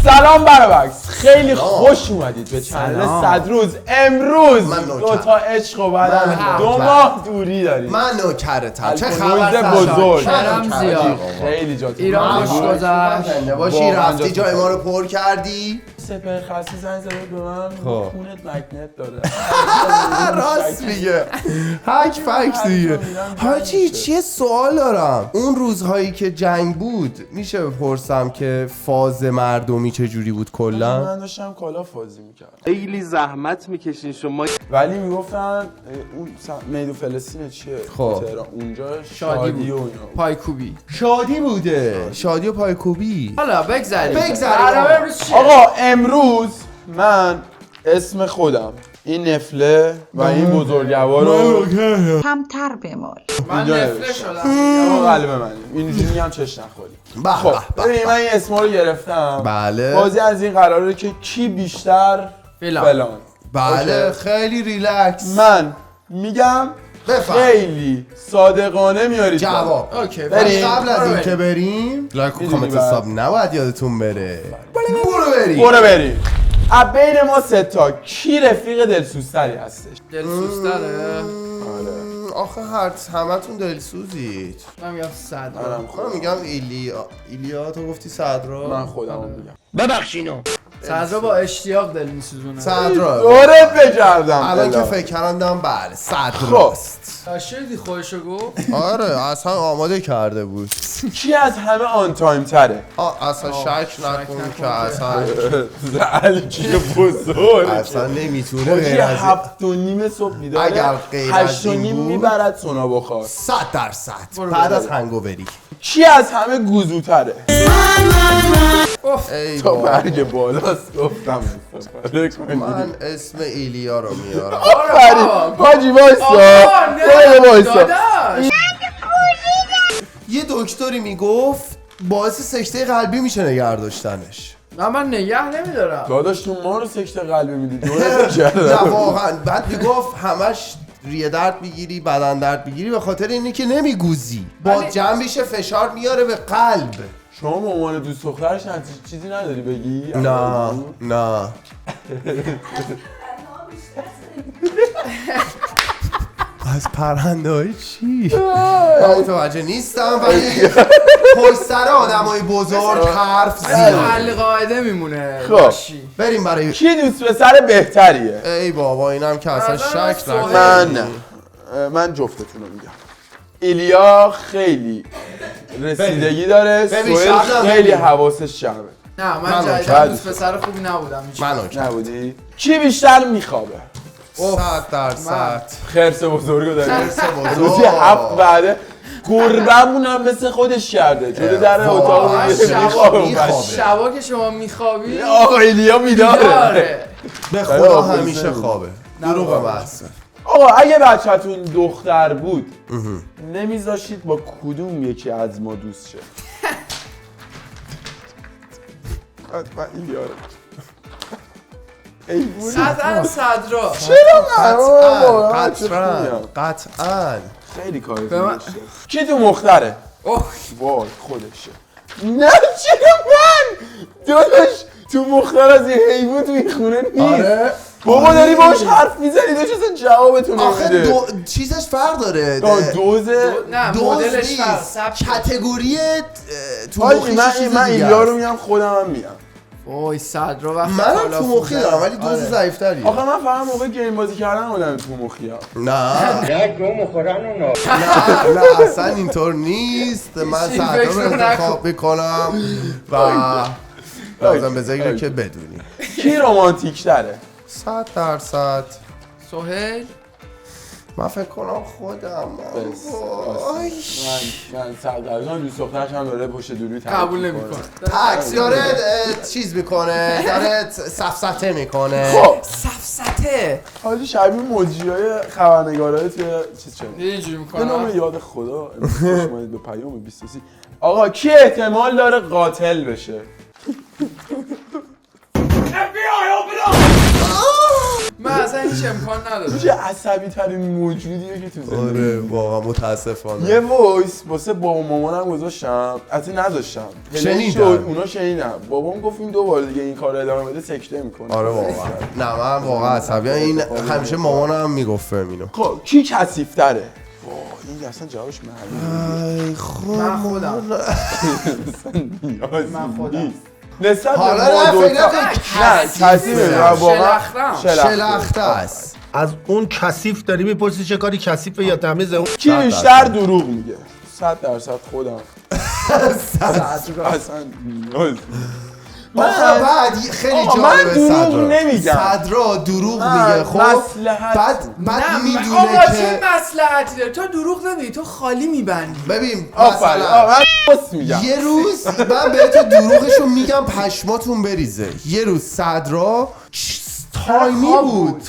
سلام برابکس، خیلی خوش اومدید به چنل 100 روز. امروز دو تا عشق و بعد از 2 ماه دوری داریم. من نوکرتم. چه خبر بزرگ؟ کرم زیاد. خیلی جا ایران خوش گذشت. باشی رفتی جای ما رو پر کردی. سپر خاصی زنگ زده به من خونت مگنت داره. راست میگه. هک فکس دیگه. حاجی چیه سوال دارم. اون روزهایی که جنگ بود میشه بپرسم که فاز مردمی چجوری بود کلا؟ من داشتم کالا بازی میکردم. خیلی زحمت میکشین شما. ولی میگفتن اون میدون فلسطین چیه؟ خب تهران اونجا شادی و اینا. پایکوبی. شادی بوده. شادی و پایکوبی. حالا بگذاریم. آقا امروز من اسم خودم این نفله و این بزرگوار رو کمتر بمال. من نفله شدم. اون قلب منه. اینجوری میگم چش نخوری. خب ببین من این اسما رو گرفتم. بله. بازی از این قراره که کی بیشتر فلان. بله خیلی ریلکس. من میگم خیلی صادقانه میاری جواب. اوکی. بریم. قبل از اینکه بریم لایک و کامنت حساب نباید یادتون بره. برو بریم. از بین ما سه تا کی رفیق دلسوزتری هستش؟ دلسوزتره؟ آخه همتون دلسوزید. من میگم صدرا. من میگم ایلیا تو گفتی صدرا. من خودم میگم. ببخشینو. صدرا با اشتیاق دل میسوزونه. صدرا. دورت بکردم. الان که فکر کردم بله صدراست. شدی خودشو گفت؟ آره اصلا آماده کرده بود. کی از همه آن تایم تره؟ اصلا شک نکن که اصلا الکی بزرگ اصلا نمیتونه کی غیر از 7:30 صبح بیداره. اگر غیر از 8:30 این بود میبرد سونا بخار. 100% بعد از هنگووری. کی از همه گوزوتره؟ ای تا بابا. مرگ بالاست گفتم استفاده کنید. من اسم ایلیا رو میارم. آفرین حاجی وایسا. یه دکتری میگفت باعث سکته قلبی میشه نگه داشتنش. من نگه نمیدارم. داداش تو ما رو سکته قلبی میدی دورت نه بکردم. واقعا بعد میگفت همش ریه درد میگیری بدن درد میگیری به خاطر اینه که نمیگوزی با جنبش فشار میاره به قلب. شما به عنوان دوست دخترش چیزی نداری بگی؟ نه از پرنده های چی؟ من متوجه نیستم ولی پشت سر آدم های بزرگ حرف زیاد. حل قاعده میمونه. خب بریم برای کی دوست پسر بهتریه؟ ای بابا اینم که اصلا شک نکن. من جفتتون رو میگم. ایلیا خیلی رسیدگی داره، سوهل خیلی حواسش جمعه. نه من جدیدن دوست پسر خوبی نبودم. من نبودی؟ کی بیشتر میخوابه؟ 100%. خرس بزرگو داره. خرس بزرگ. روزی 7 بعده گربمون هم مثل خودش کرده جلو در اتاق میخوابه. شبا که شما میخوابی آقا ایلیا میداره. به خدا همیشه خوابه. دروغ بحثه. آقا اگه بچه‌تون دختر بود نمیذاشید با کدوم یکی از ما دوست شه؟ حتما ایلیا رو. صدرا. قطعاً خیلی کاری داشته. کی تو مختره؟ وای خودشه. نه چرا من؟ داداش تو مختار از این حیوان تو این خونه نیست. بابا داری باش حرف میزنی داشت اصلا جوابتون نمیده. آخه چیزش فرق داره. نه مدلش فرق. کاتگوری تو مخی چیز دیگه. من ایلیا رو میام خودم هم میام. وای صدرا وقتی منم تو مخی دارم ولی دوز ضعیف‌تریه. آخه من فقط موقع گیم بازی کردن آدم تو مخی ها. نه اصلا اینطور نیست. من صدرا رو انتخاب میکنم و لازم به ذکر که بدونی کی رومانتیک تره؟ 100%. سهیل من فکر کنم خودم. من سردرجان دوست دخترش هم داره پشت دوری قبول نمیکنه. تکس داره چیز میکنه داره سفسطه میکنه. خب سفسطه حاجی شبیه موجیای خبرنگارای توی چیز شد. اینجوری به میکنه. نام یاد خدا خوش اومدید به پیام 23. آقا کی احتمال داره قاتل بشه؟ من اصلا هیچ امکان نداره. چه عصبی ترین موجودیه که تو زندگی. آره واقعا متاسفانه. یه وایس واسه بابا مامانم گذاشتم، حتی نذاشتم. شنیدن. اونا شنیدن. بابام گفت این 2 بار دیگه این کارو ادامه بده سکته میکنه. آره واقعا. نه من واقعا عصبی. این همیشه مامانم میگفت اینو. خب کی کثیف‌تره؟ وای این اصلا جوابش معلومه. ای خب من خودم. من خودم. نسبت به حالا ما نه دوتا فکر نه کثیفه واقعا شلخته است. از اون کثیف داری میپرسی چه کاری کثیفه یا تمیزه؟ اون کی بیشتر دروغ میگه؟ 100% خودم. اصلا نیاز آخه بعد خیلی من جالبه دروغ نمیگم. صدرا دروغ میگه خب بعد نه میدونه آقا چه که مصلحتی داره؟ تو دروغ نمیگی، تو خالی میبندی. ببین آفرین مثلا من بس میگم. یه روز من بهتون دروغشو میگم پشماتون بریزه. یه روز صدرا تایمی بود.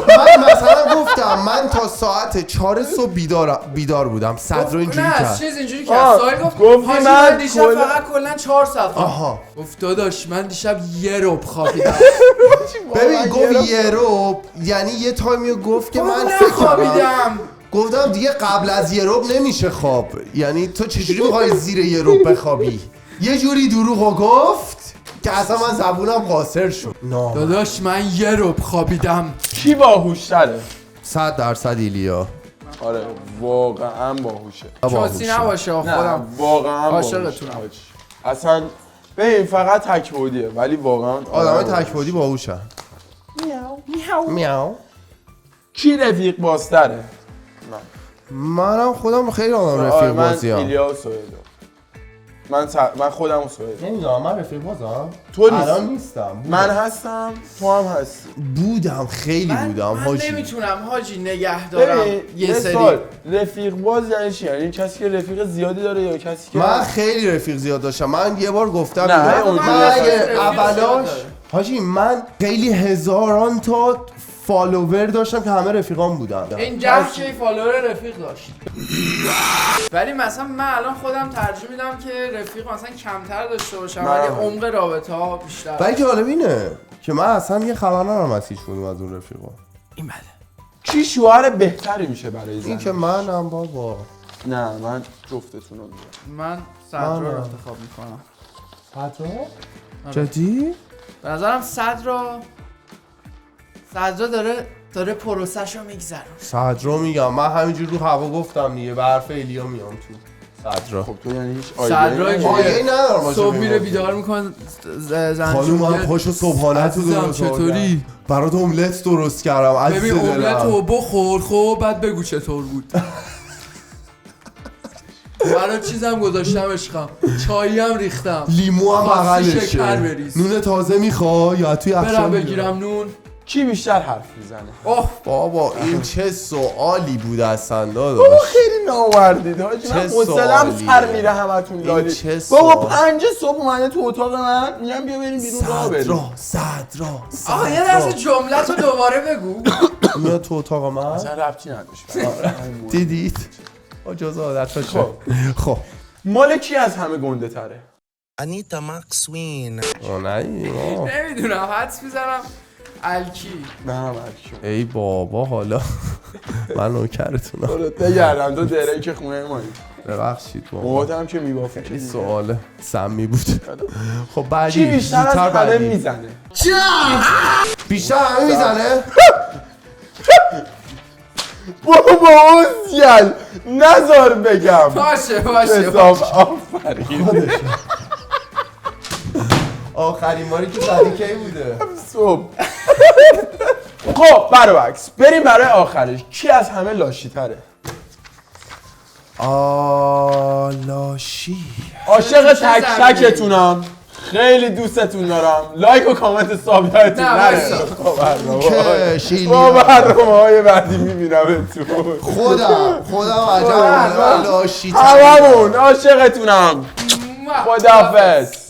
من مثلا گفتم من تا ساعت 4 صبح بیدار بودم. صدرا اینجوری نه کرد. چیز اینجوری کرد. سوال گفت گفتی حاجی من من دیشب فقط کلا 4 ساعت خوابیدم. آها گفت داداش من دیشب 1 ربع خوابیدم. ببین گفت یه رو یعنی یه تایمی گفت که من فکر کردم خوابیدم. گفتم دیگه قبل از یه ربع نمیشه خواب. یعنی تو چجوری میخوای زیر یه ربع بخوابی؟ یه جوری دروغو گفت که اصلا من زبونم قاصر شد. داداش من 1 ربع خوابیدم. کی باهوش‌تره؟ 100% ایلیا. آره واقعا باهوشه. چاسی نباشه نه خودم واقعا عاشقتونم. باهوشه. اصلا ببین فقط تکبودیه ولی واقعا آدمای تکبودی باهوشن. میاو. کی رفیق بازتره؟ منم خودم خیلی آدم رفیق بازی من هم. ایلیا و سویدو. من خودم و سویدو. نمیدونم من رفیق بازم. تو نیستی. الان نیستم. من هستم تو هم هستی. بودم خیلی بودم من حاجی. نمیتونم حاجی نگه دارم یه سری. سوال رفیق باز یعنی چی؟ یعنی کسی که رفیق زیادی داره یا کسی که من خیلی رفیق زیاد داشتم. من یه بار گفتم نه، اینو. اونجوری من نیست. اگه رفیق اولاش زیاد داره. حاجی من خیلی هزاران تا فالوور داشتم که همه رفیقام بودن. این 10K فالوور رفیق داشت. ولی مثلا من الان خودم ترجیح میدم که رفیق مثلا کمتر داشته باشم ولی عمق رابطه ها بیشتر. ولی جالب اینه که من اصلا یه خبر ندارم از هیچ کدوم از اون رفیقا. این بده. کی شوهر بهتری میشه برای زن؟ این که منم بابا. نه من جفتتون رو میگم. من صدرا رو انتخاب میکنم. جدی؟ به نظرم صدرا داره پروسه‌شو میگذرونه. صدرا میگم من همینجور رو هوا گفتم دیگه به حرف ایلیا میام تو صدرا. خب تو یعنی هیچ صدرا آیه ندارم صبح میره بیدار میکنه خانوم من پاشو صبحانه تو درست چطوری؟ برات املت درست کردم عزیز ببین دلم. املت رو بخور خب بعد بگو چطور بود. برای چیزم گذاشتم عشقم، چایی هم ریختم، لیمو هم خواستی شکر بغلشه. بریز. نون تازه میخوای یا توی برم یخچال بگیرم نون. کی بیشتر حرف میزنه؟ اوه بابا این چه سوالی بود اصلا داداش. خیلی ناوردید حاجی. من چه حوصله‌ام سوالیه. سر میره همتون لالی. چه بابا سوال. 5 صبح اومده تو اتاق من میگم بیا بریم بیرون راه بریم. صدرا آقا یه لحظه جملت رو دوباره بگو. میاد تو اتاق من اصلا ربطی نداشت. دیدید جز عادت باشه. خب مال کی از همه گنده تره؟ Anita McSween. نمیدونم حدس میزنم الکی. نه ای بابا حالا من نوکرتونم. بگردم تو دره که خونه مایی. ببخشید بابا. موهاتم که میبافی. این سوال سمی بود. خب بعدی کی بیشتر از زودتر همه بعدی. میزنه؟ بیشتر همه میزنه؟ بابا اوزیل نزار بگم. باشه حساب آفرین. آخرین باری که زدی کی بوده؟ صبح. خب برعکس بریم برای آخرش. کی از همه لاشی تره؟ لاشی. عاشق تک تکتونم. خیلی دوستتون دارم. لایک و کامنت ثابتتون نره. با برنامه‌های بعدی میبینم تو. خودم عجب لاشی. هممون عاشقتونم. خداحافظ.